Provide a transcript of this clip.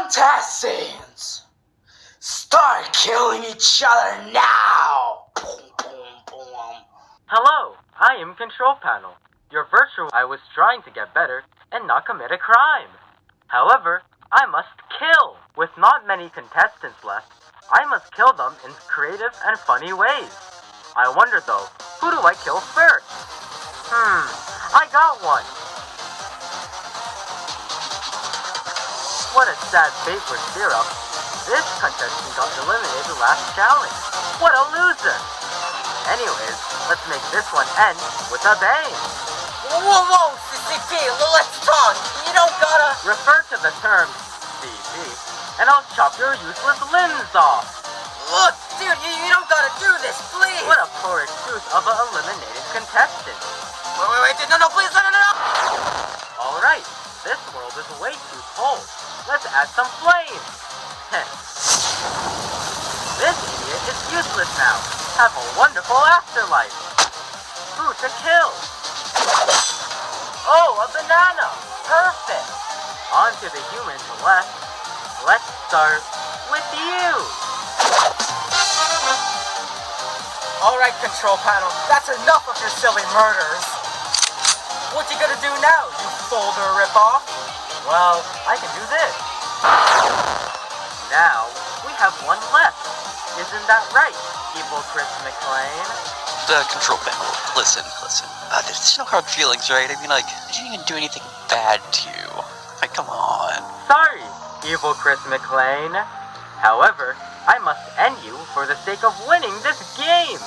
Assassins! Start killing each other now! Boom, boom, boom. Hello, I am Control Panel. Your virtual I was trying to get better and not commit a crime. However, I must kill. With not many contestants left, I must kill them in creative and funny ways. I wonder though, who do I kill first? I got one. What a sad fate for Syrup. This contestant got eliminated last challenge. What a loser! Anyways, let's make this one end with a bang. Whoa, CCP, let's talk. You don't gotta... Refer to the term CP, and I'll chop your useless limbs off. Look, dude, you don't gotta do this, please. What a poor excuse of an eliminated contestant. Wait, no, please, no. Alright, this world is way too cold. Let's add some flames. This idiot is useless now. Have a wonderful afterlife. Who to kill? Oh, a banana. Perfect. On to the humans left. Let's start with you. Alright, Control Panel, that's enough of your silly murders. What you gonna do now, you folder ripoff? Well, I can do this. Now, we have one left. Isn't that right, evil Chris McLean? Control Panel, listen. There's no hard feelings, right? I mean, I didn't even do anything bad to you. Come on. Sorry, evil Chris McLean. However, I must end you for the sake of winning this game.